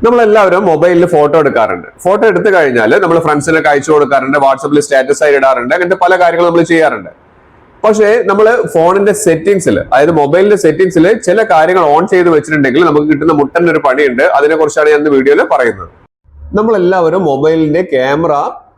നമ്മളെല്ലാവരും മൊബൈലിൽ ഫോട്ടോ എടുക്കാറുണ്ട്. ഫോട്ടോ എടുത്തു കഴിഞ്ഞാൽ നമ്മൾ ഫ്രണ്ട്സിനൊക്കെ അയച്ചു കൊടുക്കാറുണ്ട്, വാട്സപ്പിൽ സ്റ്റാറ്റസ് ആയി ഇടാറുണ്ട്, അങ്ങനത്തെ പല കാര്യങ്ങളും നമ്മൾ ചെയ്യാറുണ്ട്. പക്ഷേ നമ്മൾ ഫോണിന്റെ സെറ്റിംഗ്സിൽ, അതായത് മൊബൈലിന്റെ സെറ്റിംഗ്സിൽ ചില കാര്യങ്ങൾ ഓൺ ചെയ്ത് വെച്ചിട്ടുണ്ടെങ്കിൽ നമുക്ക് കിട്ടുന്ന മുട്ടൻ ഒരു പണിയുണ്ട്. അതിനെ കുറിച്ചാണ് ഞാൻ വീഡിയോയിൽ പറയുന്നത്. നമ്മളെല്ലാവരും മൊബൈലിന്റെ ക്യാമറ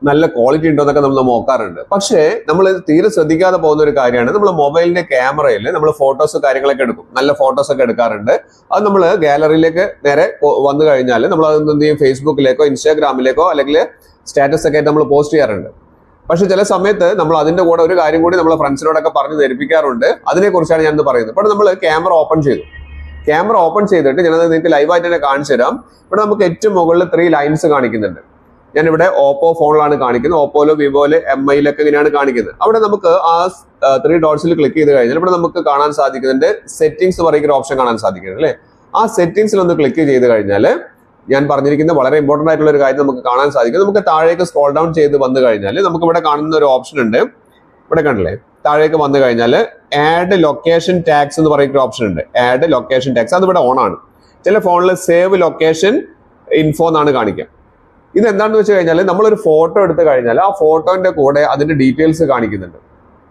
നല്ല ക്വാളിറ്റി ഉണ്ടോ എന്നൊക്കെ നമ്മൾ നോക്കാറുണ്ട്. പക്ഷേ നമ്മൾ തീരെ ശ്രദ്ധിക്കാതെ പോകുന്ന ഒരു കാര്യമാണ്, നമ്മൾ മൊബൈലിന്റെ ക്യാമറയിൽ നമ്മൾ ഫോട്ടോസ് കാര്യങ്ങളൊക്കെ എടുക്കും, നല്ല ഫോട്ടോസ് ഒക്കെ എടുക്കാറുണ്ട്. അത് നമ്മൾ ഗാലറിയിലേക്ക് നേരെ വന്നു കഴിഞ്ഞാൽ നമ്മൾ അത് എന്ത് ചെയ്യും, ഫേസ്ബുക്കിലേക്കോ ഇൻസ്റ്റാഗ്രാമിലേക്കോ അല്ലെങ്കിൽ സ്റ്റാറ്റസ് ഒക്കെ ആയിട്ട് നമ്മൾ പോസ്റ്റ് ചെയ്യാറുണ്ട്. പക്ഷെ ചില സമയത്ത് നമ്മൾ അതിന്റെ കൂടെ ഒരു കാര്യം കൂടി നമ്മളെ ഫ്രണ്ട്സിനോടൊക്കെ പറഞ്ഞ് ധരിപ്പിക്കാറുണ്ട്. അതിനെക്കുറിച്ചാണ് ഞാൻ പറയുന്നത്. ഇപ്പോൾ നമ്മൾ ക്യാമറ ഓപ്പൺ ചെയ്തിട്ട് ഞാനത് നിങ്ങൾക്ക് ലൈവായിട്ട് തന്നെ കാണിച്ചു തരാം. ഇവിടെ നമുക്ക് ഏറ്റവും മുകളിൽ 3 ലൈൻസ് കാണിക്കുന്നുണ്ട്. ഞാനിവിടെ ഓപ്പോ ഫോണിലാണ് കാണിക്കുന്നത്. ഓപ്പോയിലോ വിവോയിലോ MIയിലൊക്കെ ഇങ്ങനെയാണ് കാണിക്കുന്നത്. അവിടെ നമുക്ക് ആ 3 ഡോട്ട്സിൽ ക്ലിക്ക് ചെയ്ത് കഴിഞ്ഞാൽ ഇവിടെ നമുക്ക് കാണാൻ സാധിക്കുന്നുണ്ട്, സെറ്റിംഗ്സ് പറയുന്ന ഒരു ഓപ്ഷൻ കാണാൻ സാധിക്കുന്നുണ്ട് അല്ലേ. ആ സെറ്റിംഗ്സിൽ ഒന്ന് ക്ലിക്ക് ചെയ്ത് കഴിഞ്ഞാൽ ഞാൻ പറഞ്ഞിരിക്കുന്ന വളരെ ഇമ്പോർട്ടന്റ് ആയിട്ടുള്ള ഒരു കാര്യം നമുക്ക് കാണാൻ സാധിക്കും. നമുക്ക് താഴേക്ക് സ്ക്രോൾ ഡൗൺ ചെയ്ത് വന്നു കഴിഞ്ഞാൽ നമുക്ക് ഇവിടെ കാണുന്ന ഒരു ഓപ്ഷൻ ഉണ്ട്. ഇവിടെ കണ്ടില്ലേ, താഴേക്ക് വന്നു കഴിഞ്ഞാൽ ആഡ് ലൊക്കേഷൻ ടാഗ്സ് എന്ന് പറയുന്ന ഒരു ഓപ്ഷൻ ഉണ്ട്. ആഡ് ലൊക്കേഷൻ ടാഗ്സ് അത് ഇവിടെ ഓൺ ആണ്. ചില ഫോണിൽ സേവ് ലൊക്കേഷൻ ഇൻഫോ എന്നാണ് കാണിക്കുക. ഇത് എന്താണെന്ന് വെച്ച് കഴിഞ്ഞാൽ നമ്മളൊരു ഫോട്ടോ എടുത്തു കഴിഞ്ഞാൽ ആ ഫോട്ടോന്റെ കൂടെ അതിന്റെ ഡീറ്റെയിൽസ് കാണിക്കുന്നുണ്ട്.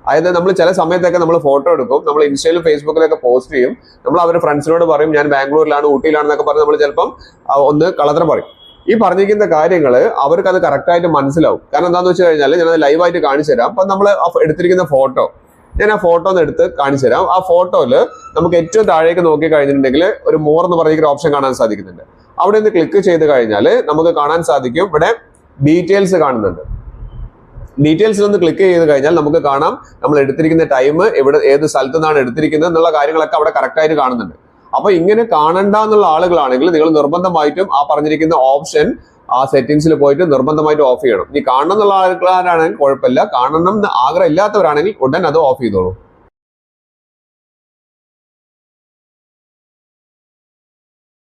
അതായത് നമ്മൾ ചില സമയത്തൊക്കെ നമ്മൾ ഫോട്ടോ എടുക്കും, നമ്മൾ ഇൻസ്റ്റയിലും ഫേസ്ബുക്കിലൊക്കെ പോസ്റ്റ് ചെയ്യും. നമ്മൾ അവരുടെ ഫ്രണ്ട്സിനോട് പറയും ഞാൻ ബാംഗ്ലൂരിലാണ്, ഊട്ടിയിലാണെന്നൊക്കെ പറഞ്ഞ് നമ്മൾ ചിലപ്പം ഒന്ന് കളത്തരം പറയും. ഈ പറഞ്ഞിരിക്കുന്ന കാര്യങ്ങൾ അവർക്ക് അത് കറക്റ്റായിട്ട് മനസ്സിലാവും. കാരണം എന്താണെന്ന് വെച്ച് കഴിഞ്ഞാൽ ഞാനത് ലൈവായിട്ട് കാണിച്ചു തരാം. അപ്പം നമ്മൾ എടുത്തിരിക്കുന്ന ഫോട്ടോ, ഞാൻ ആ ഫോട്ടോ ഒന്ന് എടുത്ത് കാണിച്ചു തരാം. ആ ഫോട്ടോയിൽ നമുക്ക് ഏറ്റവും താഴേക്ക് നോക്കി കഴിഞ്ഞിട്ടുണ്ടെങ്കിൽ ഒരു മോർ എന്ന് പറയുന്ന ഓപ്ഷൻ കാണാൻ സാധിക്കുന്നുണ്ട്. അവിടെ നിന്ന് ക്ലിക്ക് ചെയ്ത് കഴിഞ്ഞാൽ നമുക്ക് കാണാൻ സാധിക്കും ഇവിടെ ഡീറ്റെയിൽസ് കാണുന്നുണ്ട്. ഡീറ്റെയിൽസിൽ ഒന്ന് ക്ലിക്ക് ചെയ്ത് കഴിഞ്ഞാൽ നമുക്ക് കാണാം നമ്മൾ എടുത്തിരിക്കുന്ന ടൈം, എവിടെ ഏത് സ്ഥലത്തു നിന്നാണ് എടുത്തിരിക്കുന്നത് എന്നുള്ള കാര്യങ്ങളൊക്കെ അവിടെ കറക്റ്റായിട്ട് കാണുന്നുണ്ട്. അപ്പൊ ഇങ്ങനെ കാണണ്ട എന്നുള്ള ആളുകളാണെങ്കിൽ നിങ്ങൾ നിർബന്ധമായിട്ടും ആ പറഞ്ഞിരിക്കുന്ന ഓപ്ഷൻ ആ സെറ്റിംഗ്സിൽ പോയിട്ട് നിർബന്ധമായിട്ട് ഓഫ് ചെയ്യണം. ഇനി കാണണം എന്നുള്ള ആളുകളാണെങ്കിൽ കുഴപ്പമില്ല, കാണണം എന്ന് ആഗ്രഹം ഇല്ലാത്തവരാണെങ്കിൽ ഉടൻ അത് ഓഫ് ചെയ്തോളൂ.